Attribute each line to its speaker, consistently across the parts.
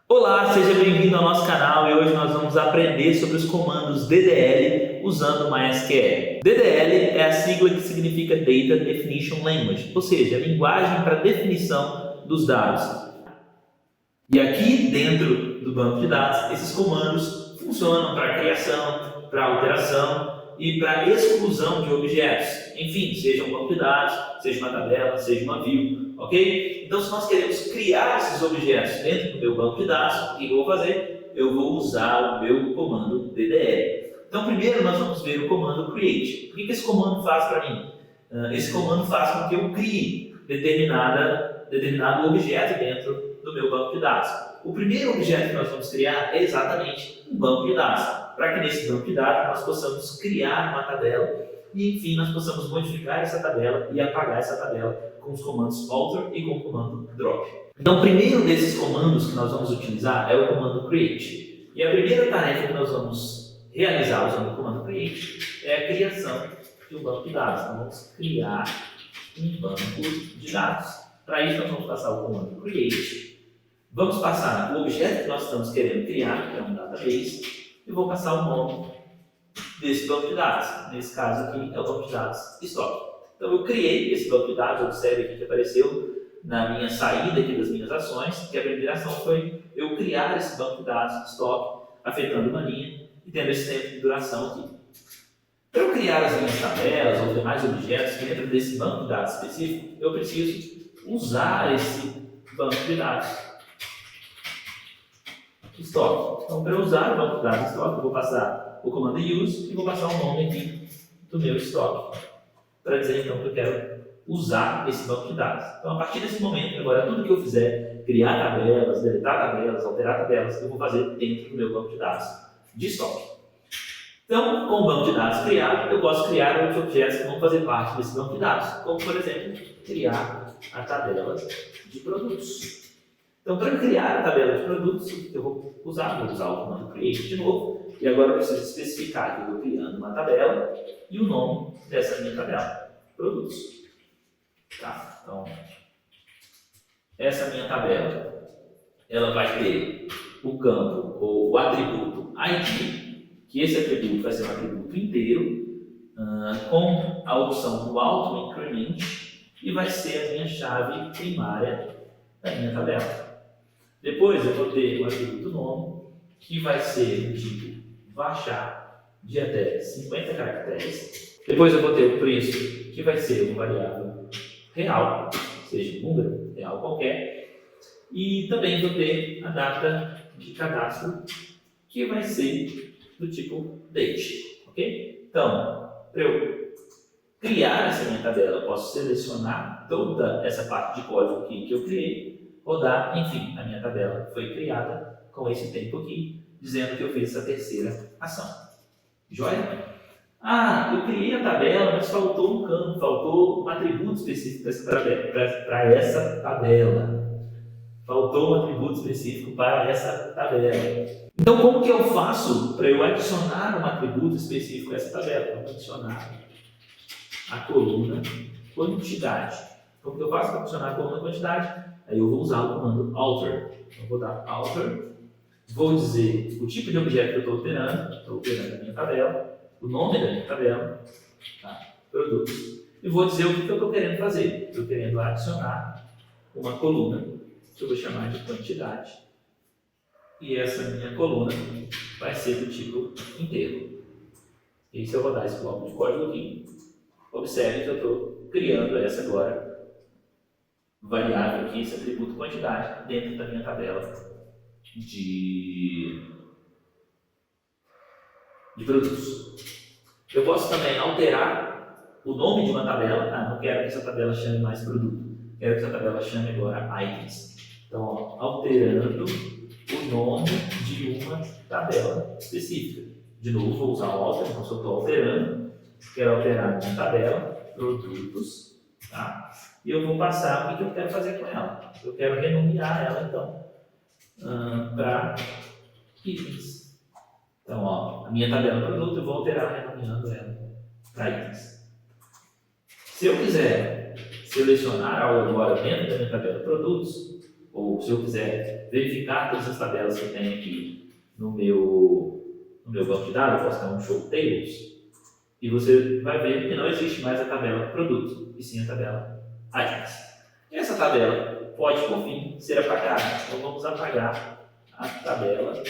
Speaker 1: Olá, seja bem-vindo ao nosso canal e hoje nós vamos aprender sobre os comandos DDL usando o MySQL. DDL é a sigla que significa Data Definition Language, ou seja, a linguagem para definição dos dados. E aqui dentro do banco de dados, esses comandos funcionam para criação, para alteração e para exclusão de objetos. Enfim, seja um banco de dados, seja uma tabela, seja uma view, ok? Então, se nós queremos criar esses objetos dentro do meu banco de dados, o que eu vou fazer? Eu vou usar o meu comando DDL. Então, primeiro nós vamos ver o comando create. O que esse comando faz para mim? Esse comando faz com que eu crie determinado objeto dentro do meu banco de dados. O primeiro objeto que nós vamos criar é exatamente um banco de dados, para que nesse banco de dados nós possamos criar uma tabela e, enfim, nós possamos modificar essa tabela e apagar essa tabela com os comandos alter e com o comando drop. Então, o primeiro desses comandos que nós vamos utilizar é o comando create. E a primeira tarefa que nós vamos realizar usando o comando create é a criação de um banco de dados. Então, vamos criar um banco de dados. Para isso, nós vamos passar o comando create. Vamos passar o objeto que nós estamos querendo criar, que é um database, e vou passar o nome desse banco de dados. Nesse caso aqui é o banco de dados estoque. Então eu criei esse banco de dados, observe aqui que apareceu na minha saída aqui das minhas ações, que a primeira ação foi eu criar esse banco de dados estoque, afetando uma linha e tendo esse tempo de duração aqui. Para eu criar as minhas tabelas ou demais objetos dentro desse banco de dados específico, eu preciso usar esse banco de dados estoque. Então, para eu usar o banco de dados estoque, eu vou passar o comando use e vou passar o nome aqui do meu estoque, para dizer então que eu quero usar esse banco de dados. Então, a partir desse momento, agora tudo que eu fizer, criar tabelas, deletar tabelas, alterar tabelas, eu vou fazer dentro do meu banco de dados de estoque. Então, com o banco de dados criado, eu posso criar outros objetos que vão fazer parte desse banco de dados, como, por exemplo, criar a tabela de produtos. Então, para criar a tabela de produtos, o que eu vou usar? Vou usar o comando create de novo, e agora eu preciso especificar que eu estou criando uma tabela e o nome dessa minha tabela, produtos. Tá? Então, essa minha tabela, ela vai ter o campo ou o atributo ID, que esse atributo vai ser um atributo inteiro, com a opção do auto increment, e vai ser a minha chave primária da minha tabela. Depois eu vou ter o atributo nome, que vai ser do tipo varchar de até 50 caracteres. Depois eu vou ter o preço, que vai ser uma variável real, seja um número real qualquer. E também vou ter a data de cadastro, que vai ser do tipo date, ok? Então, para eu criar essa minha tabela, eu posso selecionar toda essa parte de código aqui que eu criei, rodar, enfim, a minha tabela foi criada com esse tempo aqui, dizendo que eu fiz essa terceira ação. Joia? Eu criei a tabela, mas faltou um campo, faltou um atributo específico para essa tabela. Faltou um atributo específico para essa tabela. Então, como que eu faço para eu adicionar um atributo específico a essa tabela? Eu vou adicionar a coluna quantidade. Como que eu faço para adicionar a coluna quantidade? Aí eu vou usar o comando alter. Eu vou dar alter, vou dizer o tipo de objeto que eu estou alterando a minha tabela, o nome da minha tabela, tá? Produtos, e vou dizer o que eu estou querendo fazer. Estou querendo adicionar uma coluna, que eu vou chamar de quantidade, e essa minha coluna vai ser do tipo inteiro. E se eu rodar esse bloco de código aqui, observe que eu estou criando essa agora variável aqui, esse atributo quantidade, dentro da minha tabela de produtos. Eu posso também alterar o nome de uma tabela. Não quero que essa tabela chame mais produto, quero que essa tabela chame agora items. Então, alterando o nome de uma tabela específica. De novo, vou usar o alter, então se eu estou alterando, quero alterar a minha tabela, produtos, tá? E eu vou passar o que eu quero fazer com ela. Eu quero renomear ela, então, para itens. Então, a minha tabela produto, eu vou alterar renomeando ela para itens. Se eu quiser selecionar algo agora dentro da minha tabela produtos, ou se eu quiser verificar todas as tabelas que eu tenho aqui no meu banco de dados, eu posso dar um show tables, e você vai ver que não existe mais a tabela produto, e sim a tabela items. Essa tabela pode, por fim, ser apagada. Então vamos apagar a tabela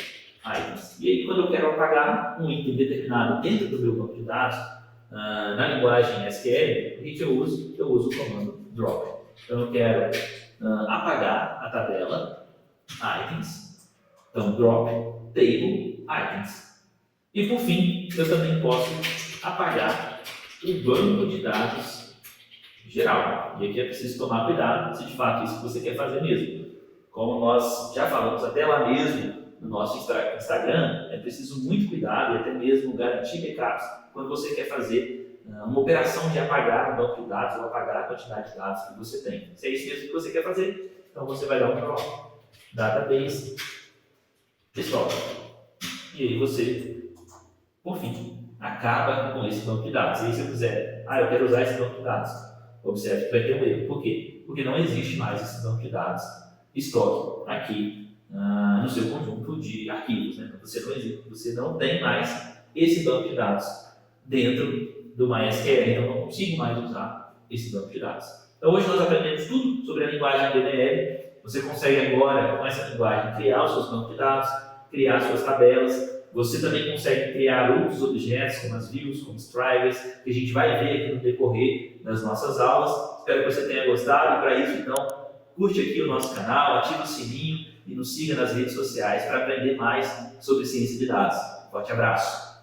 Speaker 1: items. E aí, quando eu quero apagar um item determinado dentro do meu banco de dados, na linguagem SQL, o que eu uso? Eu uso o comando drop. Então eu quero apagar a tabela items, então drop table items. E por fim, eu também posso apagar o banco de dados geral. E aqui é preciso tomar cuidado se de fato isso que você quer fazer mesmo. Como nós já falamos até lá mesmo no nosso Instagram, é preciso muito cuidado e até mesmo garantir backups quando você quer fazer uma operação de apagar um banco de dados ou apagar a quantidade de dados que você tem. Se é isso mesmo que você quer fazer, então você vai dar um drop database stop. E aí você, por fim, acaba com esse banco de dados. E aí se eu quiser, eu quero usar esse banco de dados, observe que vai ter um erro. Por quê? Porque não existe mais esse banco de dados estoque aqui no seu conjunto de arquivos. Né? Você não tem mais esse banco de dados dentro do MySQL, então eu não consigo mais usar esse banco de dados. Então hoje nós aprendemos tudo sobre a linguagem DDL. Você consegue agora, com essa linguagem, criar os seus bancos de dados, criar suas tabelas. Você também consegue criar outros objetos, como as views, como os triggers, que a gente vai ver aqui no decorrer das nossas aulas. Espero que você tenha gostado. E para isso, então, curte aqui o nosso canal, ative o sininho e nos siga nas redes sociais para aprender mais sobre ciência de dados. Forte abraço!